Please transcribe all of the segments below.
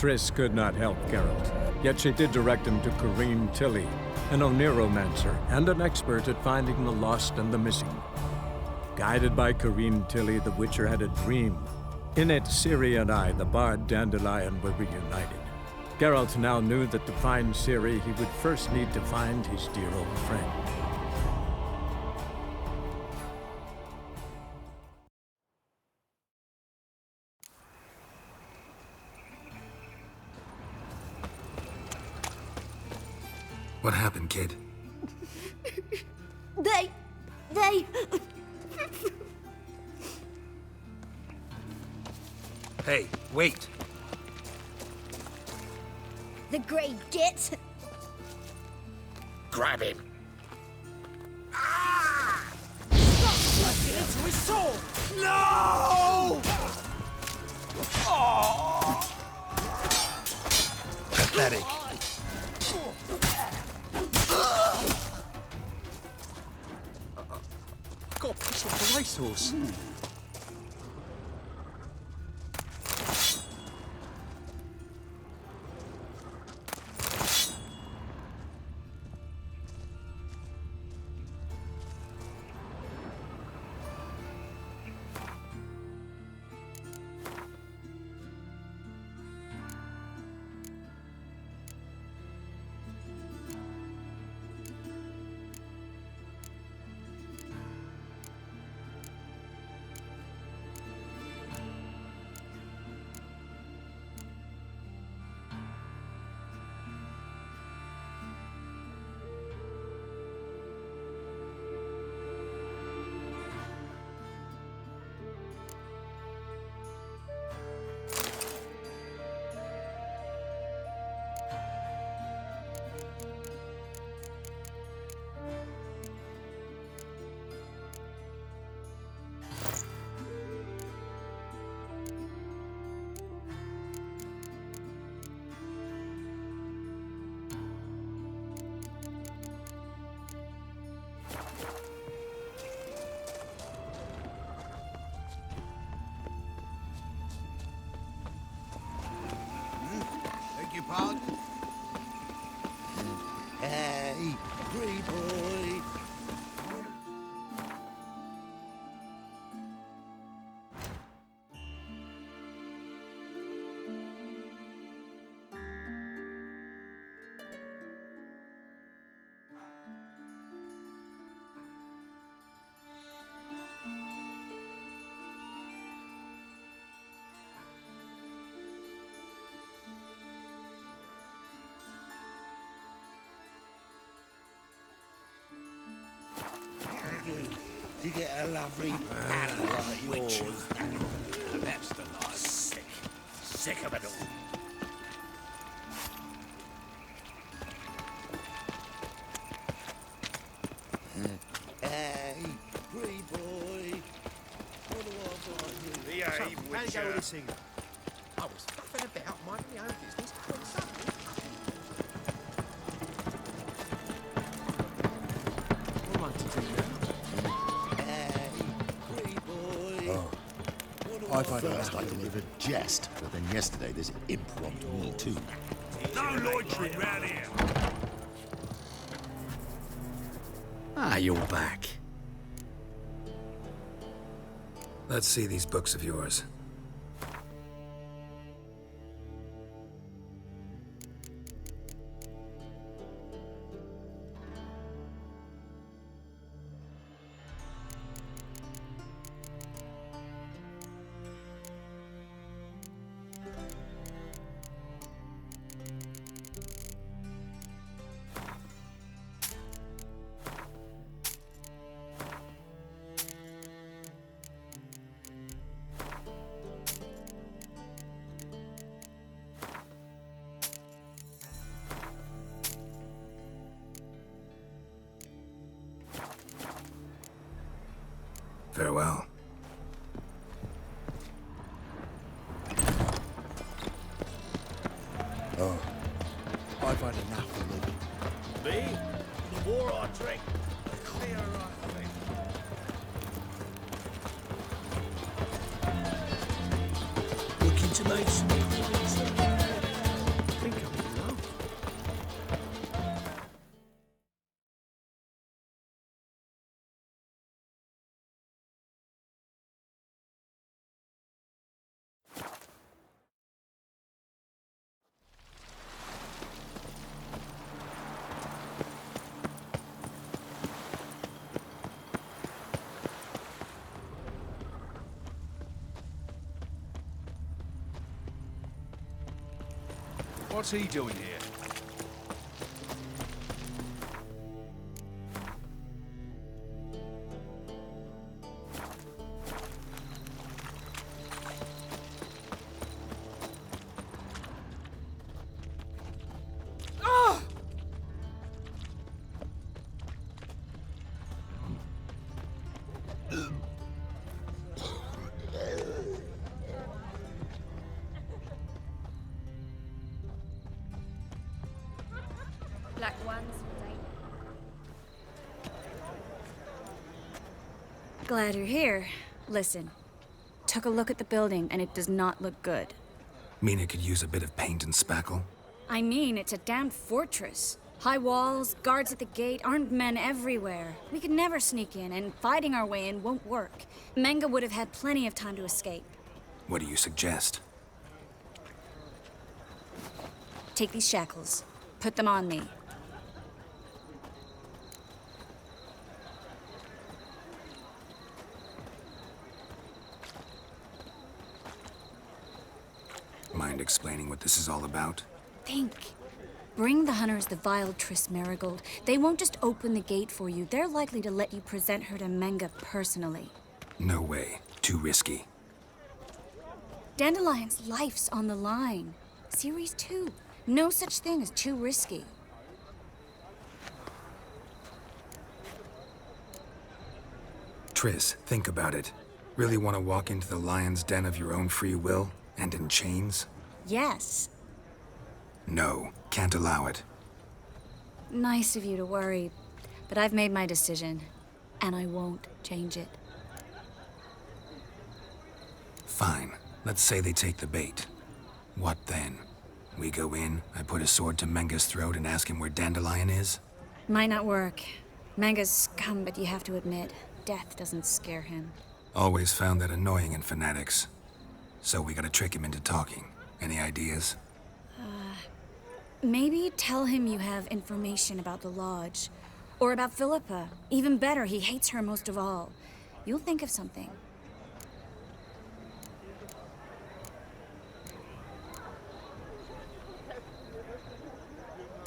Triss could not help Geralt, yet she did direct him to Kareem Tilly, an oneiromancer and an expert at finding the lost and the missing. Guided by Kareem Tilly, the Witcher had a dream. In it, Ciri and I, the bard Dandelion, were reunited. Geralt now knew that to find Ciri, he would first need to find his dear old friend. What happened, kid? They... Hey, wait! The Grey Git. Grab him! Into his soul! No! Oh! Pathetic. Got a piece of the racehorse. Pardon? Hey, free boy. You get a lovely paddle like yours. That's the life. Sick. Sick of it all. Hey, free boy. What do I find you? Behave, Witcher. Sing. I was faffing about, minding my own business. When suddenly... What am I to do now? I find first I delivered jest, but then yesterday this impromptu me too. No loitering round here. Ah, you're back. Let's see these books of yours. Farewell. Oh, I've had enough of living. Me? The more I drink, the clearer I think. Looking to make some coins. What's he doing here? Black ones. Glad you're here. Listen, took a look at the building and it does not look good. Mean it could use a bit of paint and spackle? I mean, it's a damn fortress. High walls, guards at the gate, armed men everywhere. We could never sneak in, and fighting our way in won't work. Menga would have had plenty of time to escape. What do you suggest? Take these shackles. Put them on me. Mind explaining what this is all about? Think. Bring the hunters the vile Triss Marigold. They won't just open the gate for you. They're likely to let you present her to Menga personally. No way. Too risky. Dandelion's life's on the line. Series 2. No such thing as too risky. Triss, think about it. Really want to walk into the lion's den of your own free will? And in chains? Yes. No, can't allow it. Nice of you to worry, but I've made my decision, and I won't change it. Fine. Let's say they take the bait. What then? We go in, I put a sword to Menga's throat and ask him where Dandelion is? Might not work. Menga's scum, but you have to admit, death doesn't scare him. Always found that annoying in fanatics. So we gotta trick him into talking. Any ideas? Maybe tell him you have information about the Lodge. Or about Philippa. Even better, he hates her most of all. You'll think of something.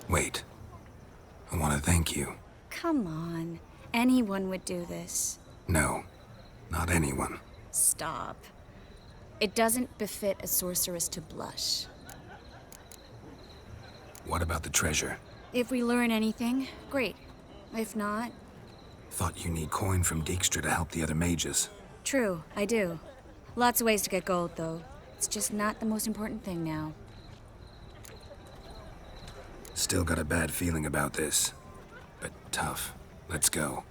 Wait. I want to thank you. Come on. Anyone would do this. No, not anyone. Stop. It doesn't befit a sorceress to blush. What about the treasure? If we learn anything, great. If not, Thought you need coin from Dijkstra to help the other mages. true, I do. Lots of ways to get gold, though. It's just not the most important thing now. Still got a bad feeling about this. But tough. Let's go.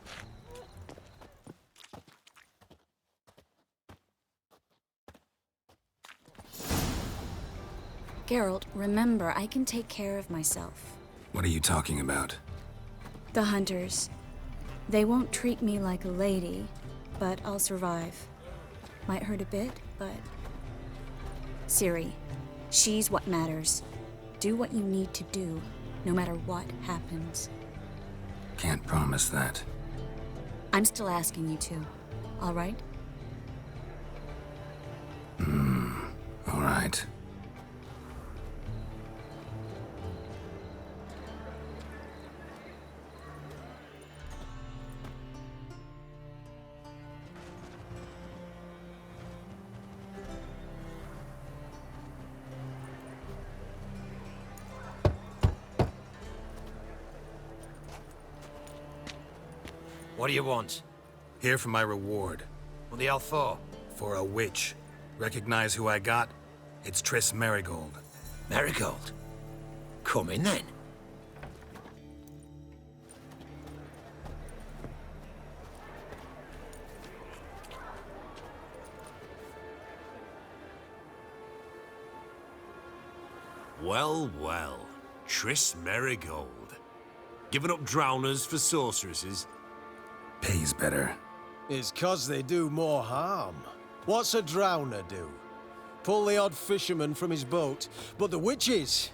Geralt, remember, I can take care of myself. What are you talking about? The hunters. They won't treat me like a lady, but I'll survive. Might hurt a bit, but... Ciri, she's what matters. Do what you need to do, no matter what happens. Can't promise that. I'm still asking you to, all right? All right. What do you want? Here for my reward. What the hell for? For a witch. Recognize who I got? It's Triss Marigold. Marigold? Come in then. Well, well. Triss Marigold. Giving up drowners for sorceresses? Pays better. It's 'cause they do more harm. What's a drowner do? Pull the odd fisherman from his boat. But the witches,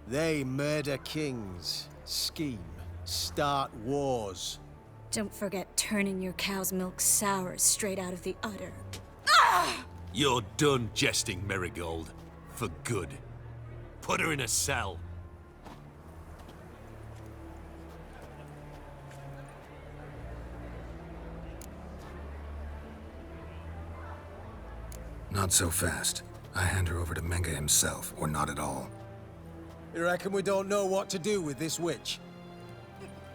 they murder kings, scheme, start wars. Don't forget turning your cow's milk sour straight out of the udder. You're done jesting, Marigold. For good. Put her in a cell. Not so fast. I hand her over to Menga himself, or not at all. You reckon we don't know what to do with this witch?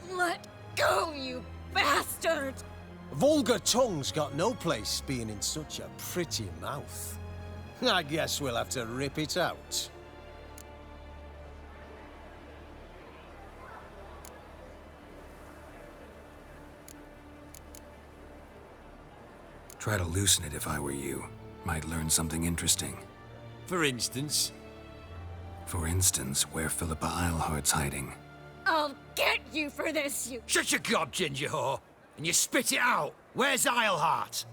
Let go, you bastard! Vulgar tongue's got no place being in such a pretty mouth. I guess we'll have to rip it out. Try to loosen it if I were you. Might learn something interesting. For instance, For instance, where Philippa Eilhart's hiding. I'll get you for this, you... shut your gob, ginger whore, and you spit it out. Where's Eilhart?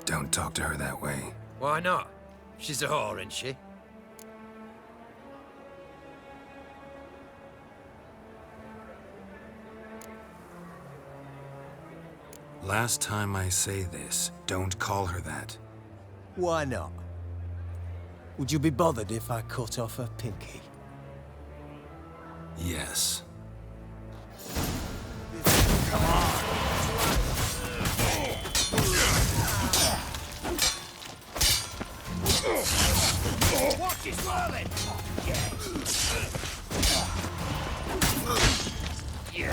Don't talk to her that way. Why not? She's a whore, isn't she? Last time I say this, don't call her that. Why not? Would you be bothered if I cut off her pinky? Yes. Watch his swirling! You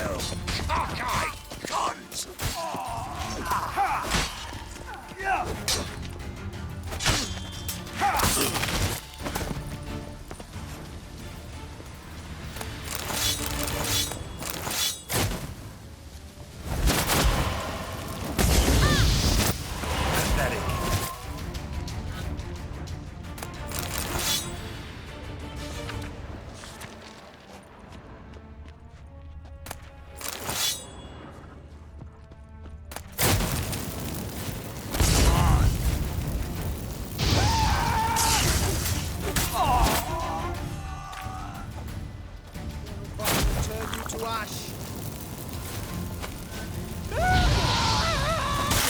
cockeyed cunt! Pathetic. Turn you to ash.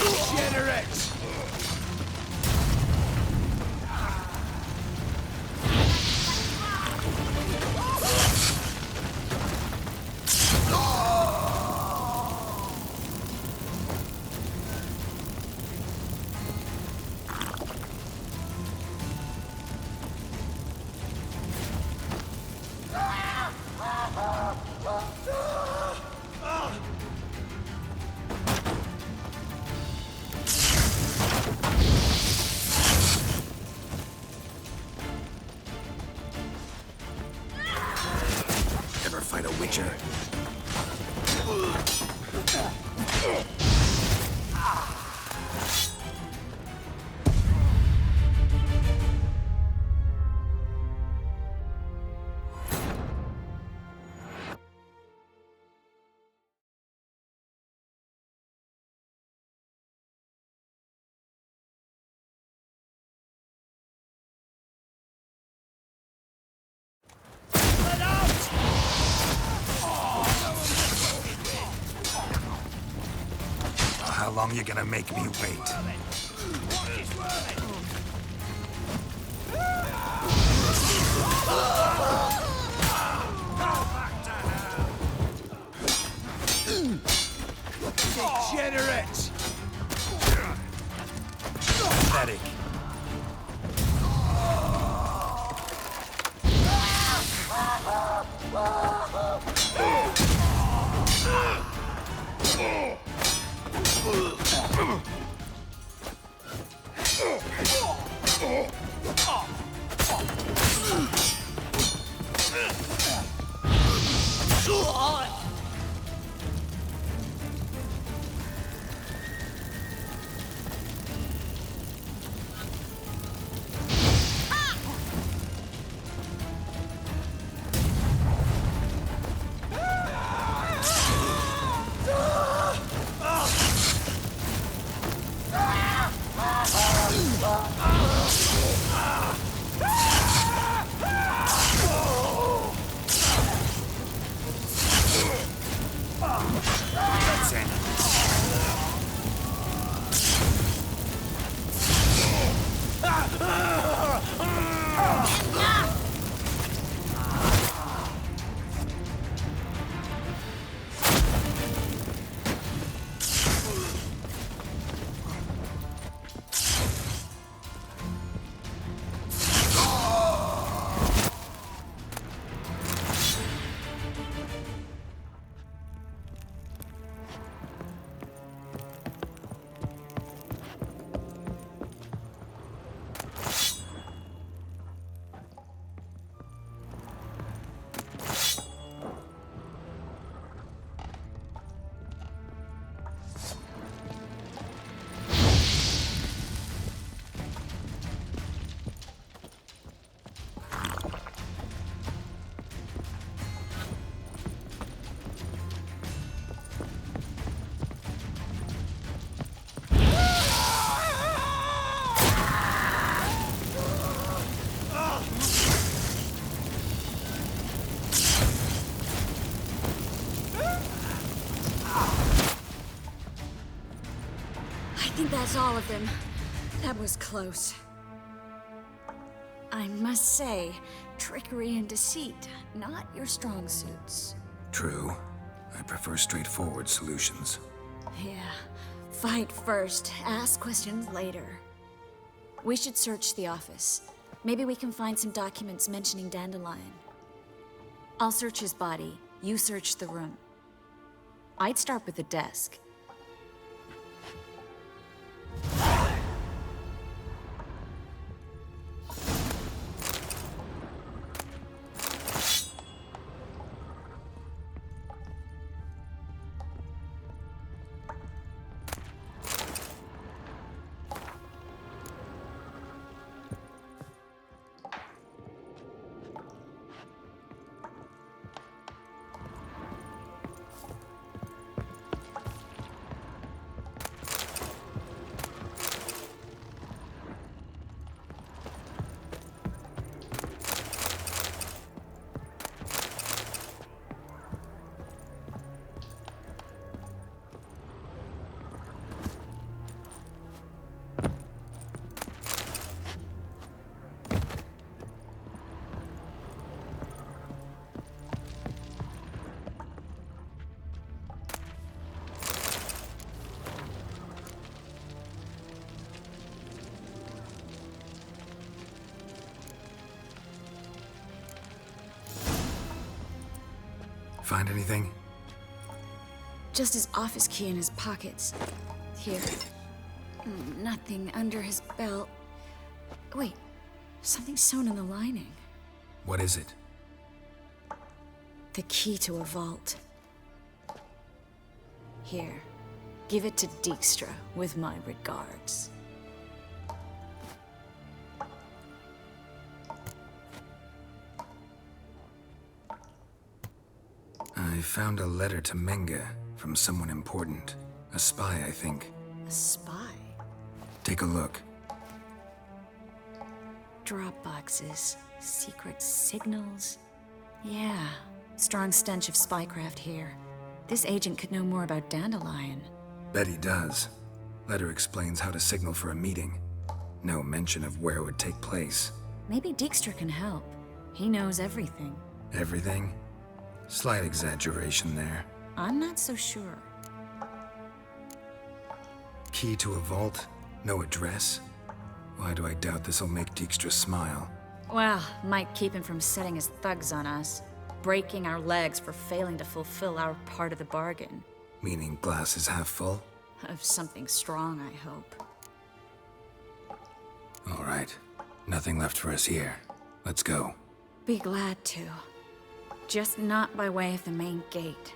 Degenerate! Ever fight a witcher? How long you gonna make me wait? Degenerate! Pathetic. That's all of them. That was close. I must say, trickery and deceit, not your strong suits. True. I prefer straightforward solutions. Yeah. Fight first, ask questions later. We should search the office. Maybe we can find some documents mentioning Dandelion. I'll search his body. You search the room. I'd start with the desk. Find anything? Just his office key in his pockets. Here. Nothing under his belt. Wait, something sewn in the lining. What is it? The key to a vault. Here, give it to Dijkstra with my regards. I found a letter to Menga from someone important. A spy, I think. A spy? Take a look. Drop boxes, secret signals. Yeah, strong stench of spycraft here. This agent could know more about Dandelion. Bet he does. Letter explains how to signal for a meeting. No mention of where it would take place. Maybe Dijkstra can help. He knows everything. Everything? Slight exaggeration there. I'm not so sure. Key to a vault? No address? Why do I doubt this'll make Dijkstra smile? Well, might keep him from setting his thugs on us. Breaking our legs for failing to fulfill our part of the bargain. Meaning glass is half full? Of something strong, I hope. All right. Nothing left for us here. Let's go. Be glad to. Just not by way of the main gate.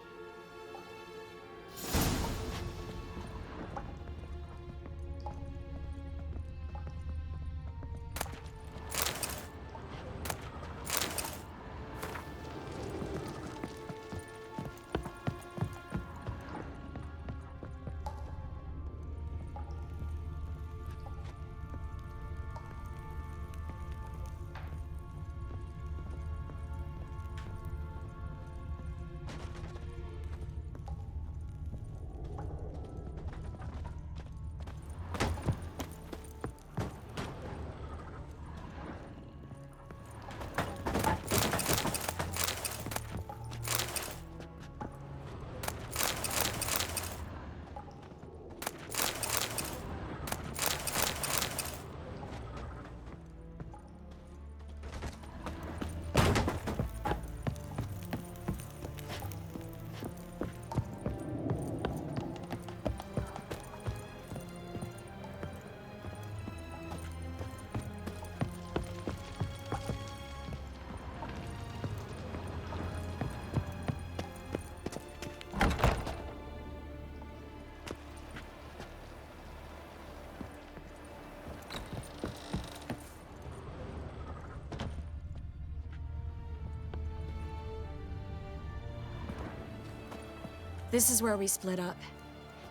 This is where we split up.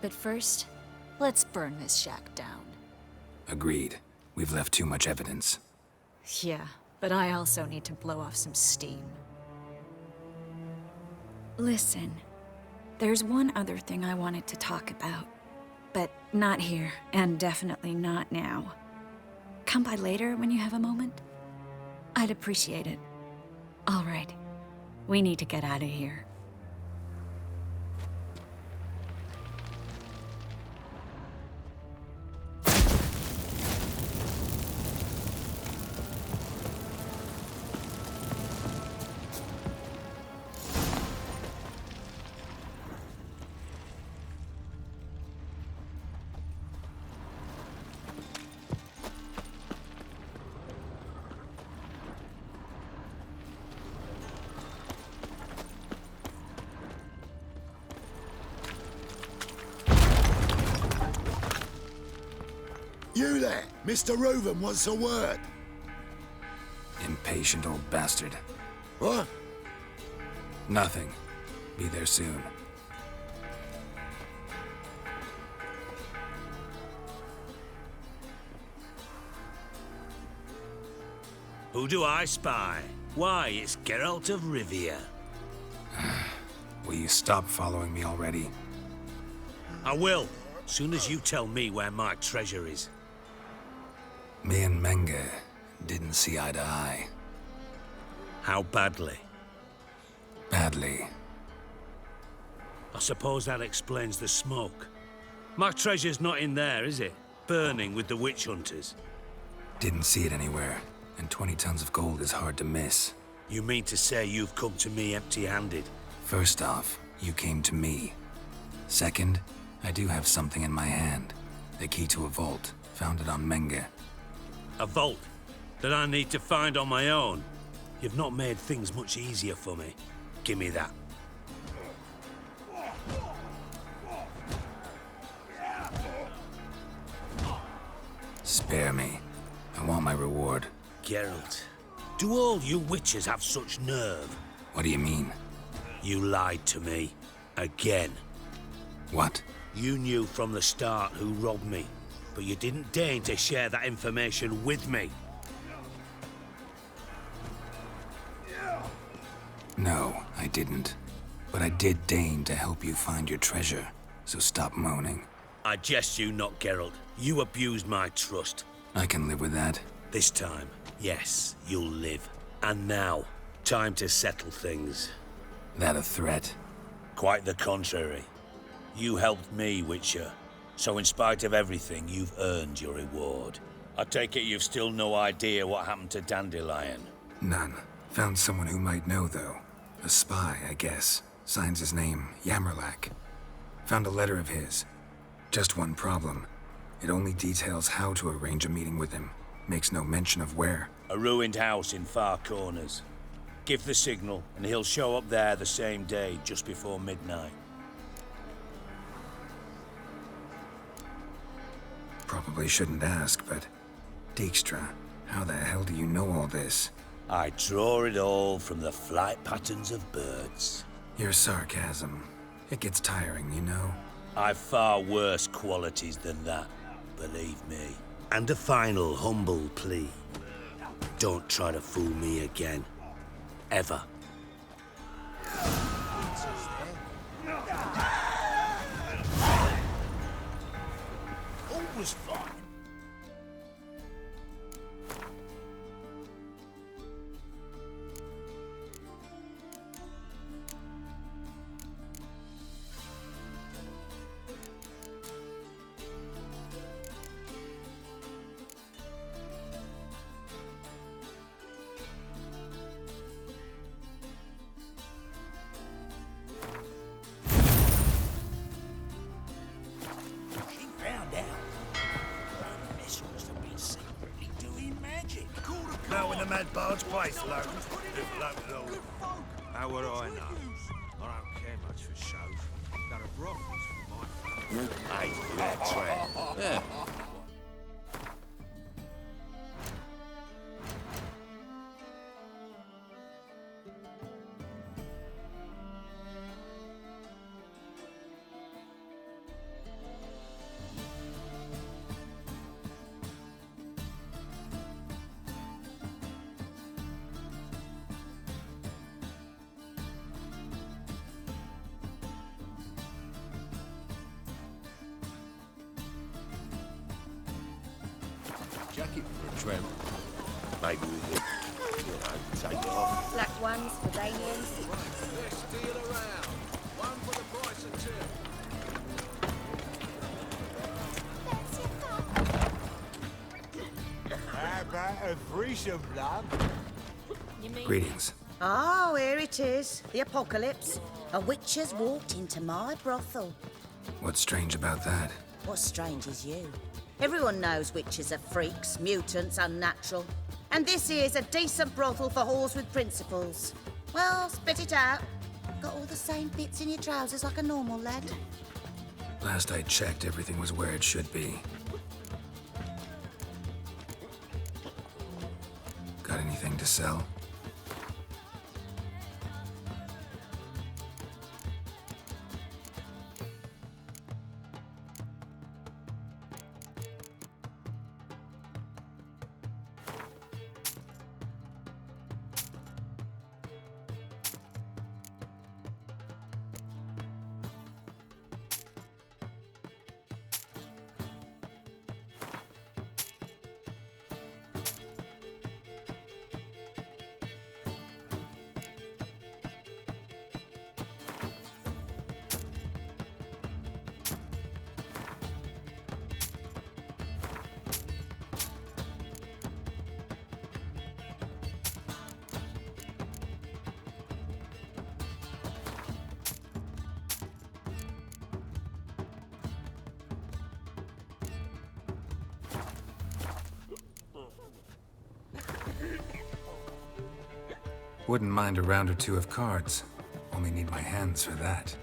But first, let's burn this shack down. Agreed. We've left too much evidence. Yeah, but I also need to blow off some steam. Listen, there's one other thing I wanted to talk about. but not here, and definitely not now. Come by later when you have a moment. I'd appreciate it. All right. We need to get out of here. You there, Mr. Reuven wants a word. Impatient old bastard. What? Nothing. Be there soon. Who do I spy? Why, it's Geralt of Rivia. Will you stop following me already? I will, soon as you tell me where my treasure is. Me and Menge didn't see eye to eye. How badly? Badly. I suppose that explains the smoke. My treasure's not in there, is it? Burning with the witch hunters. Didn't see it anywhere, and 20 tons of gold is hard to miss. You mean to say you've come to me empty-handed? First off, you came to me. Second, I do have something in my hand. The key to a vault, found it on Menge. A vault that I need to find on my own? You've not made things much easier for me. Give me that. Spare me. I want my reward. Geralt, do all you witches have such nerve? What do you mean? You lied to me. Again. What? You knew from the start who robbed me, but you didn't deign to share that information with me. No, I didn't. But I did deign to help you find your treasure, so stop moaning. I jest you not, Geralt. You abused my trust. I can live with that. This time, yes, you'll live. And now, time to settle things. That a threat? Quite the contrary. You helped me, Witcher. So in spite of everything, you've earned your reward. I take it you've still no idea what happened to Dandelion. None. Found someone who might know, though. A spy, I guess. Signs his name, Yammerlak. Found a letter of his. Just one problem. It only details how to arrange a meeting with him. Makes no mention of where. A ruined house in Far Corners. Give the signal, and he'll show up there the same day, just before midnight. Probably shouldn't ask, but... Dijkstra, how the hell do you know all this? I draw it all from the flight patterns of birds. Your sarcasm. It gets tiring, you know? I've far worse qualities than that, believe me. And a final humble plea. Don't try to fool me again. Ever. All was fine. Now when the mad bard's place load. How would I know? I don't care much for shows. Got a brothels for my family. Hey, that trend. Yeah. jacket for a tramp. Maybe we could, you know, take it off. Black ones for Danians. Let's deal around. One for the price of two. How about a threesome, love? Greetings. Oh, here it is. The apocalypse. A witch has walked into my brothel. What's strange about that? What's strange is you. Everyone knows witches are freaks, mutants, unnatural. And this here's a decent brothel for whores with principles. Well, spit it out. Got all the same bits in your trousers like a normal lad. Last I checked, everything was where it should be. Got anything to sell? Wouldn't mind a round or two of cards. Only need my hands for that.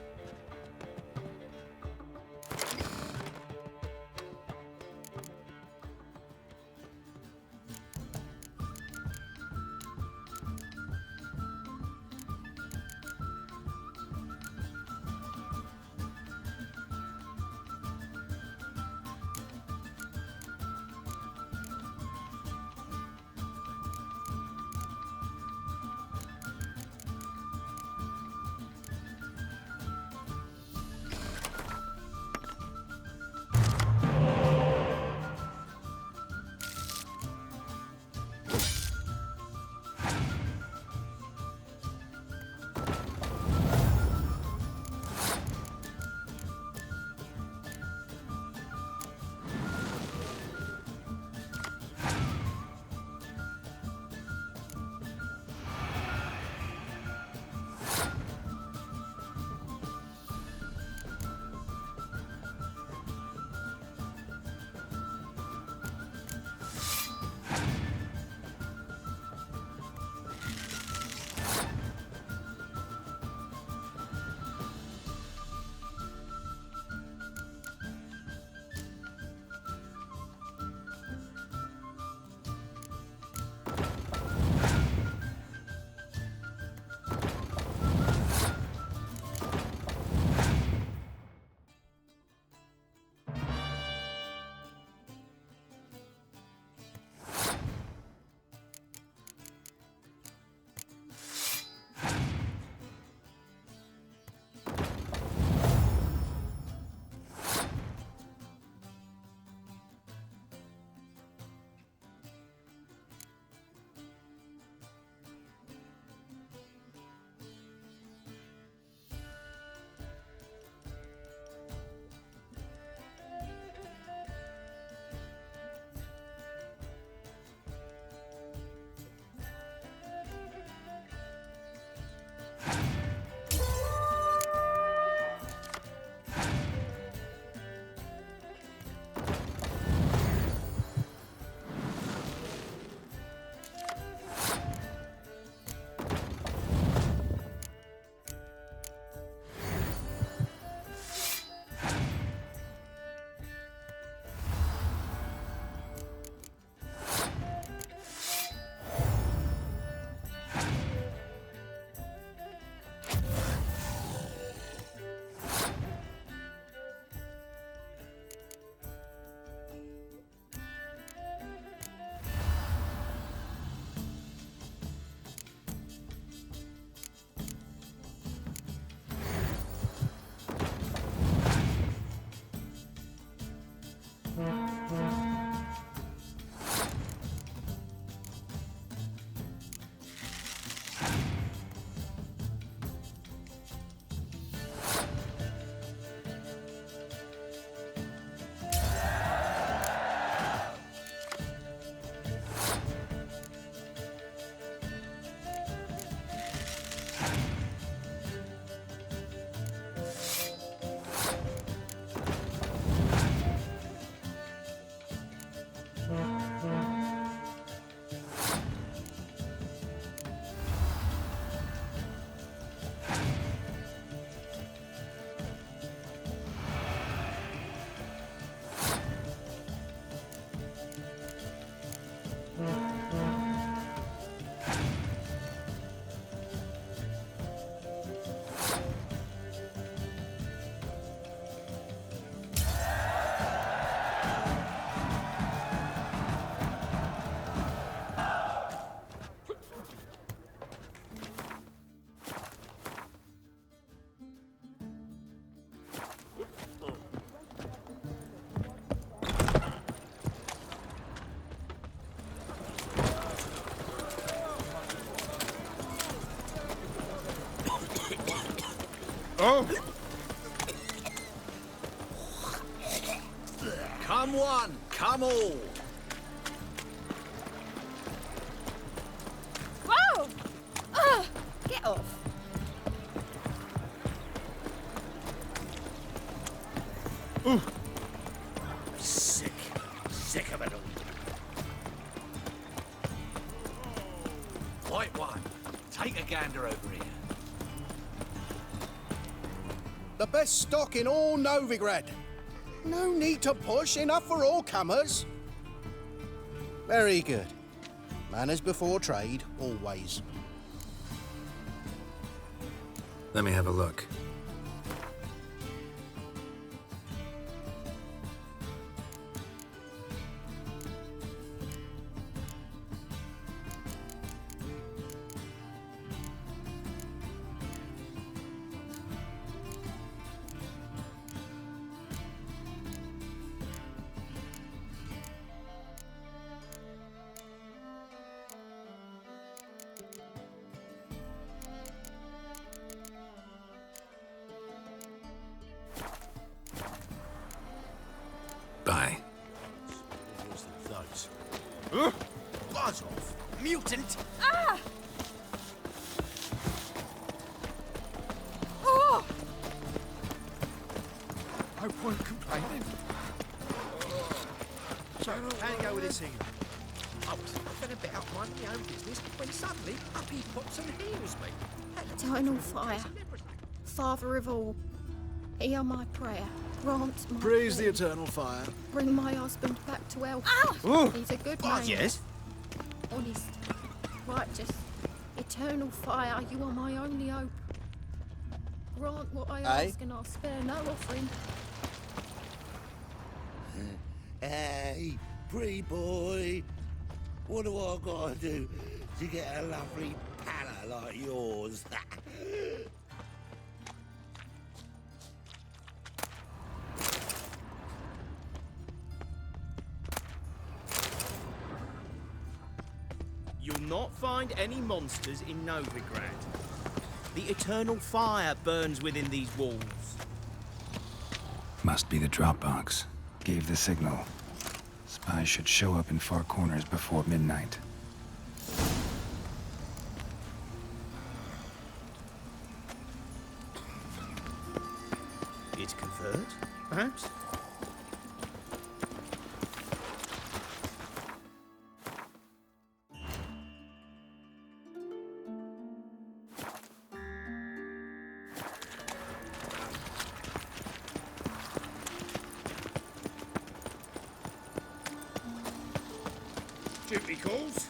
Come one, come all. Whoa! Get off. Sick. Sick of it all. White one, take a gander over here. The best stock in all Novigrad. No need to push, enough for all comers. Very good. Manners before trade, always. Let me have a look. Bye. Those. Buzz off, mutant. Ah! Oh! I won't complain. So, how you go with this thing? I was going about minding my own business when suddenly up he pops and heals me. Eternal fire, Father of all, hear my prayer. Grant my Praise the plea. eternal fire. Bring my husband back to health. He's a good man. Yes? Honest, righteous, eternal fire, you are my only hope. Grant what I ask and I'll spare no offering. Hey, pretty boy. What do I gotta do to get a lovely pala like yours? You'll not find any monsters in Novigrad. The eternal fire burns within these walls. Must be the Dropbox. Gave the signal. Spies should show up in far corners before midnight. It's conferred, perhaps? Duty calls.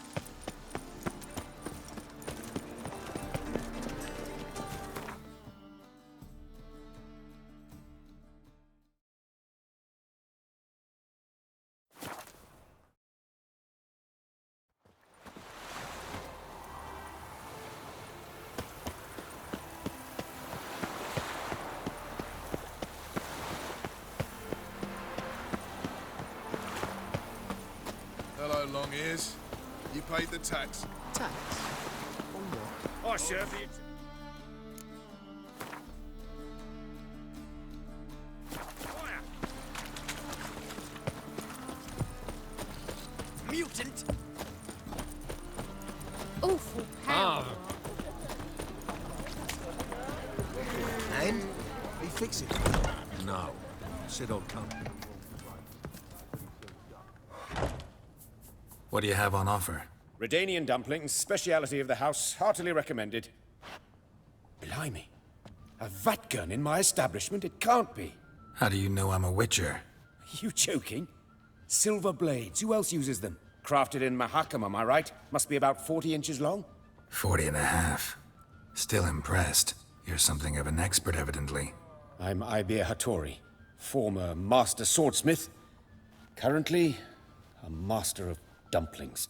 Hello, long ears. You paid the tax. Tax? On what? I serve you. Fire! Mutant! Awful power. And? He fix it? No. Said I'll come. What do you have on offer? Redanian dumplings, speciality of the house, heartily recommended. Blimey. A vat gun in my establishment? It can't be. How do you know I'm a witcher? Are you joking? Silver blades, who else uses them? Crafted in Mahakam, am I right? Must be about 40 inches long? 40 and a half. Still impressed. You're something of an expert, evidently. I'm Ibir Hattori, former master swordsmith. Currently, a master of dumplings.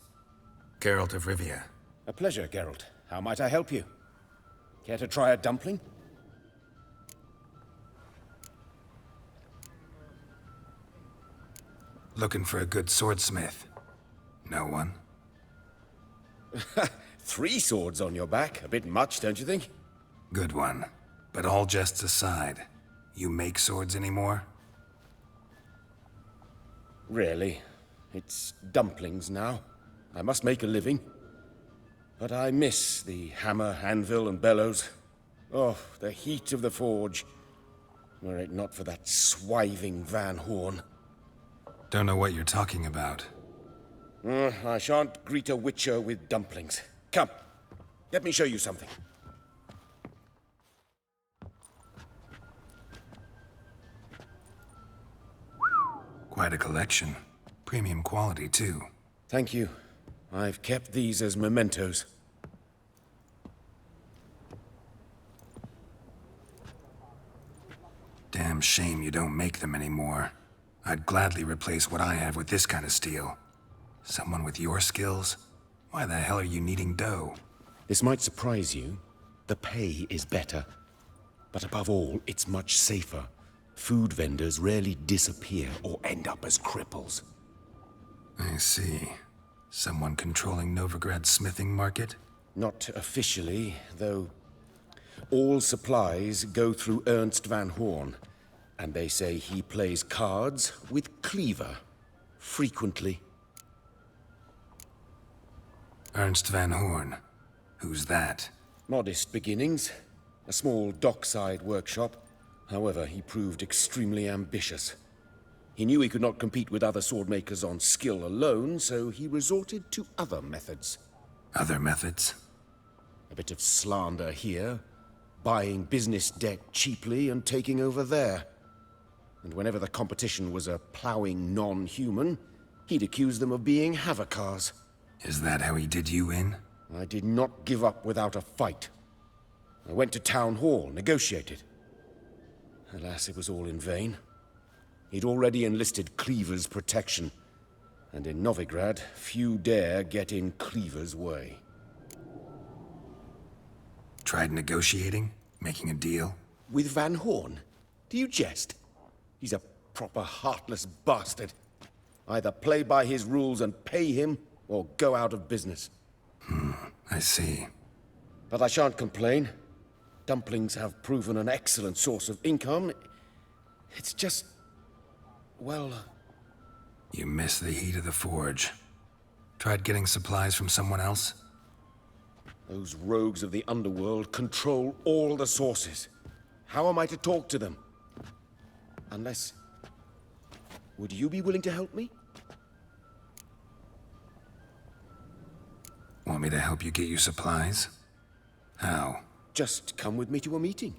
Geralt of Rivia. A pleasure, Geralt. How might I help you? Care to try a dumpling? Looking for a good swordsmith. No one? 3 swords on your back. A bit much, don't you think? Good one. But all jests aside, you make swords anymore? Really? It's dumplings now. I must make a living. But I miss the hammer, anvil, and bellows. Oh, the heat of the forge. Were it not for that swiving Van Horn. Don't know what you're talking about. I shan't greet a witcher with dumplings. Come, let me show you something. Quite a collection. Premium quality, too. Thank you. I've kept these as mementos. Damn shame you don't make them anymore. I'd gladly replace what I have with this kind of steel. Someone with your skills? Why the hell are you needing dough? This might surprise you. The pay is better. But above all, it's much safer. Food vendors rarely disappear or end up as cripples. I see. Someone controlling Novigrad's smithing market? Not officially, though. All supplies go through Ernst Van Horn, and they say he plays cards with Cleaver, frequently. Ernst Van Horn? Who's that? Modest beginnings. A small dockside workshop. However, he proved extremely ambitious. He knew he could not compete with other swordmakers on skill alone, so he resorted to other methods. Other methods? A bit of slander here, buying business debt cheaply and taking over there. And whenever the competition was a ploughing non-human, he'd accuse them of being Havocars. Is that how he did you in? I did not give up without a fight. I went to Town Hall, negotiated. Alas, it was all in vain. He'd already enlisted Cleaver's protection, and in Novigrad, few dare get in Cleaver's way. Tried negotiating? Making a deal? With Van Horn? Do you jest? He's a proper heartless bastard. Either play by his rules and pay him, or go out of business. I see. But I shan't complain. Dumplings have proven an excellent source of income. It's just... well... You miss the heat of the forge. Tried getting supplies from someone else? Those rogues of the underworld control all the sources. How am I to talk to them? Unless... would you be willing to help me? Want me to help you get you supplies? How? Just come with me to a meeting.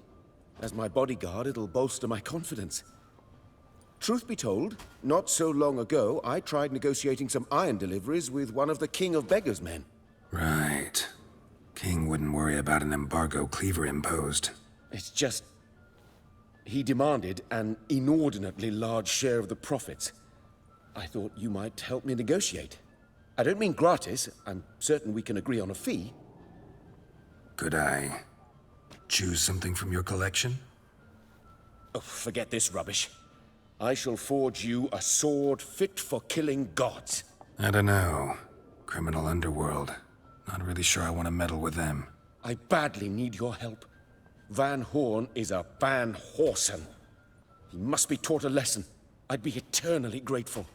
As my bodyguard, it'll bolster my confidence. Truth be told, not so long ago, I tried negotiating some iron deliveries with one of the King of Beggars' men. Right. King wouldn't worry about an embargo Cleaver imposed. It's just... he demanded an inordinately large share of the profits. I thought you might help me negotiate. I don't mean gratis. I'm certain we can agree on a fee. Could I choose something from your collection? Oh, forget this rubbish. I shall forge you a sword fit for killing gods. I don't know. Criminal underworld. Not really sure I want to meddle with them. I badly need your help. Van Horn is a Van Horsen. He must be taught a lesson. I'd be eternally grateful.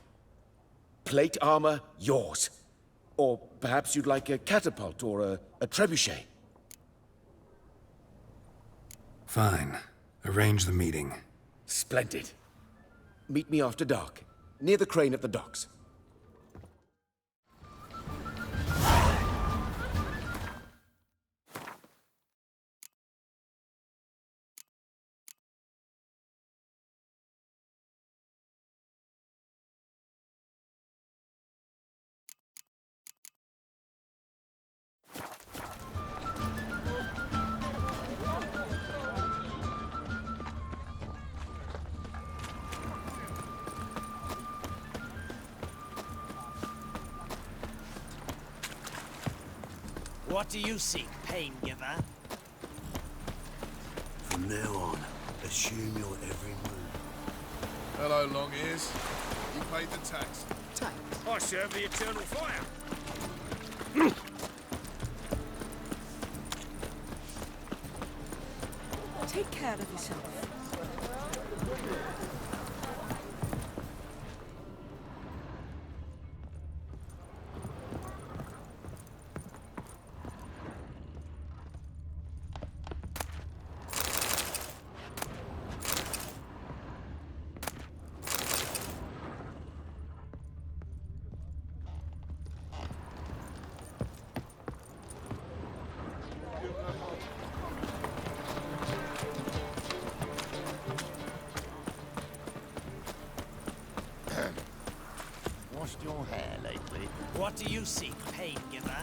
Plate armor, yours. Or perhaps you'd like a catapult or a trebuchet. Fine. Arrange the meeting. Splendid. Meet me after dark, near the crane at the docks. What do you seek, pain giver? From now on, assume your every move. Hello, long ears. You paid the tax. Tax? I serve the eternal fire. Take care of yourself. Washed your hair lately? What do you seek, pain giver?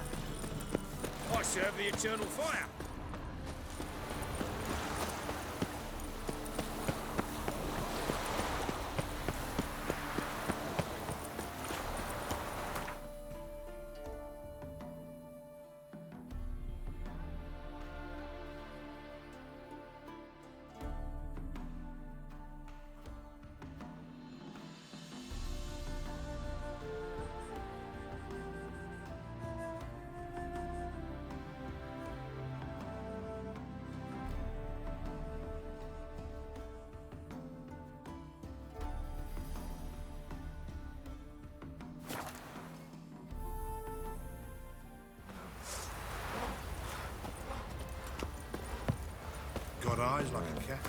I serve the eternal fire. Got eyes like a cat.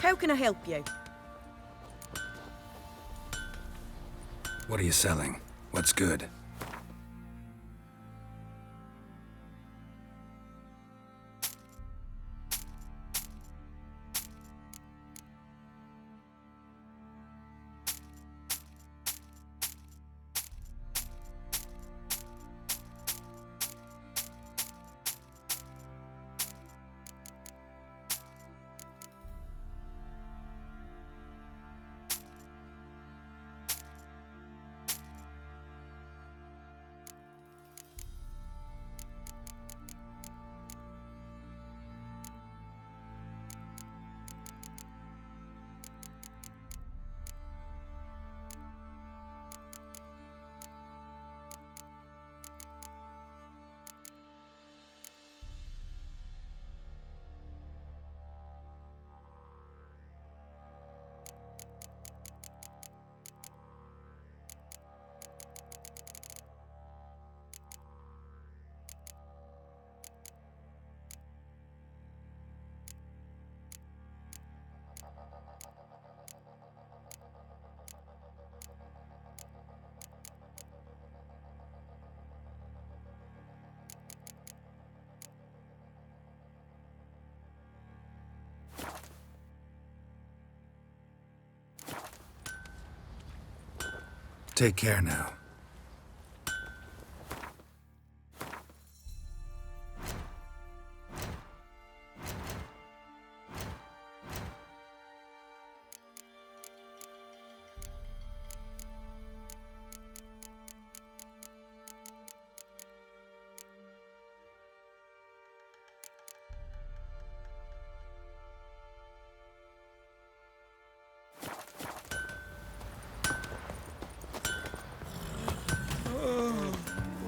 How can I help you? What are you selling? What's good? Take care now.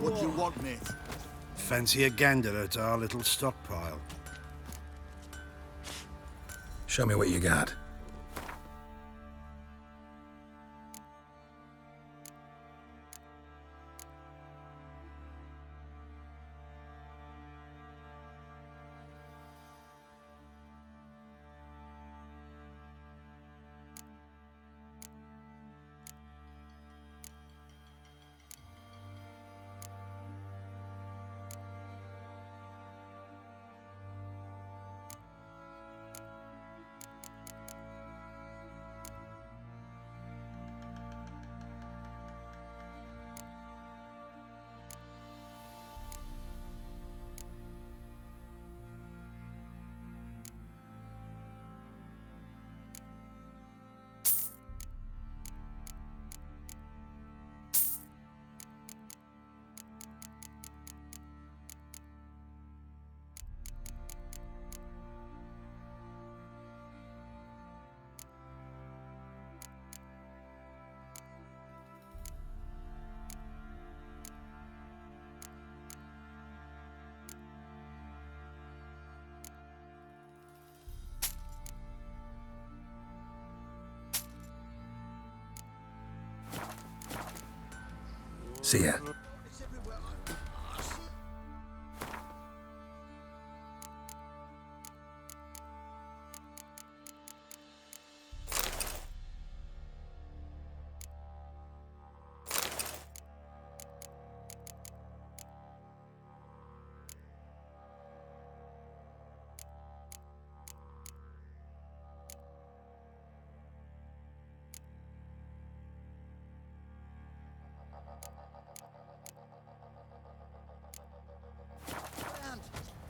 What do you want, mate? Fancy a gander at our little stockpile. Show me what you got. See ya.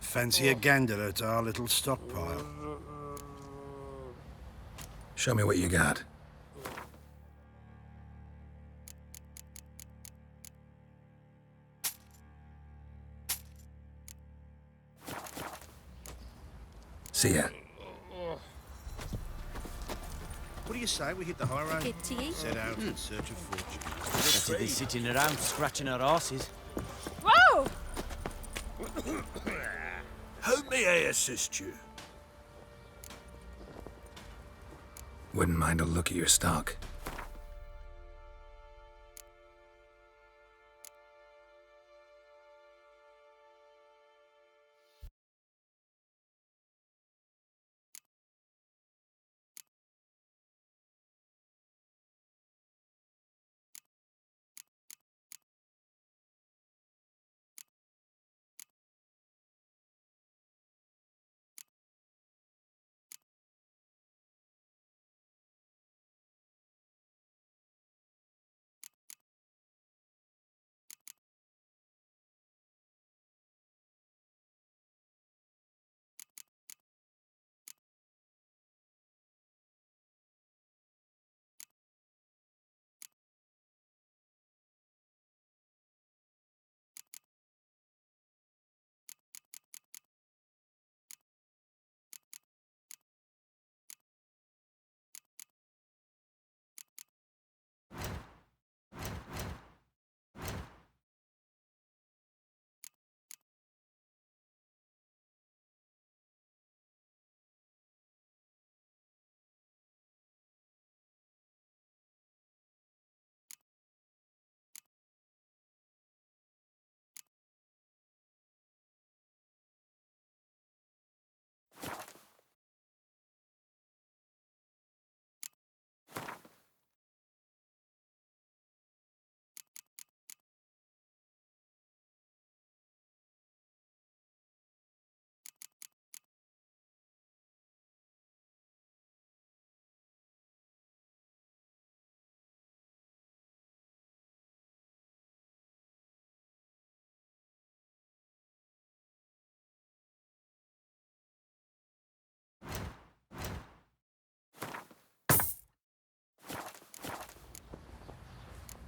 Fancy a gander at our little stockpile? Show me what you got. See ya. What do you say we hit the high road? Good to you. Set out in search of fortune. Better be sitting around scratching our asses. Whoa! How may I assist you? Wouldn't mind a look at your stock.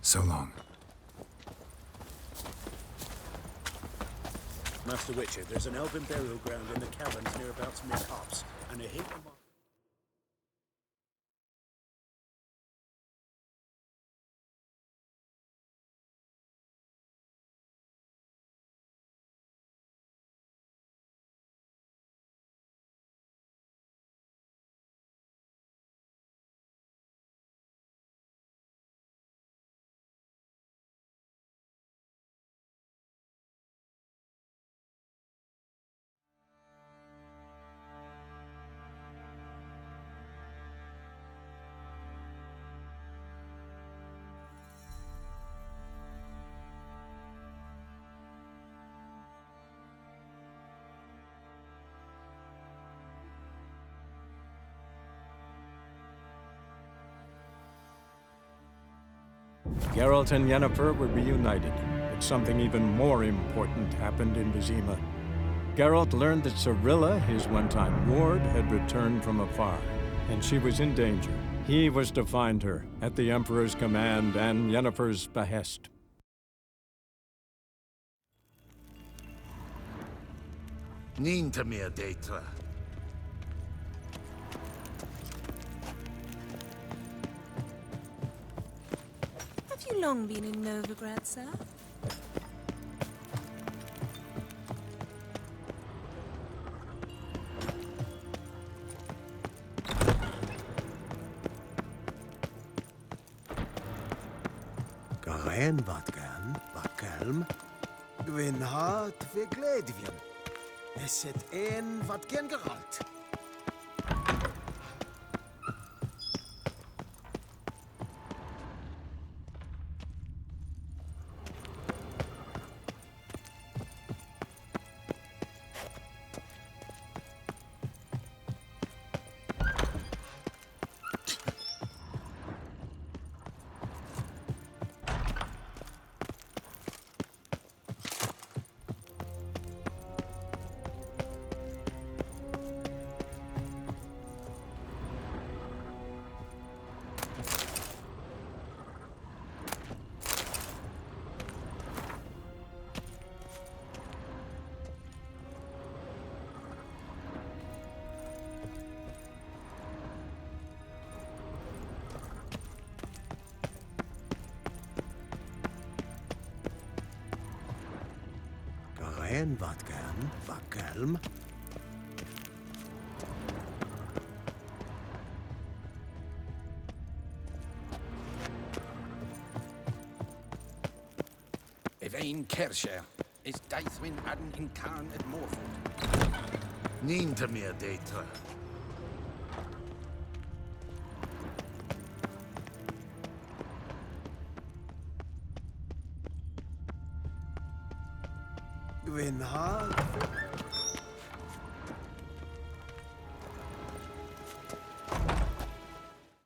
So long. Master Witcher, there's an elven burial ground in the caverns nearabouts mid-hops, and a heap of... Geralt and Yennefer were reunited, but something even more important happened in Vizima. Geralt learned that Cirilla, his one-time ward, had returned from afar, and she was in danger. He was to find her, at the Emperor's command and Yennefer's behest. Niente mia data. Have you long been in Novigrad, sir? Ga rein, wat gaan? kelm. Gwyn hart ve gledvien. Es het een wat gen Geralt. En wat kan, wat kelm. Evein Kerscher is Deithwin adden in Karn et Morford. Niente meer detra. Gwyn hart.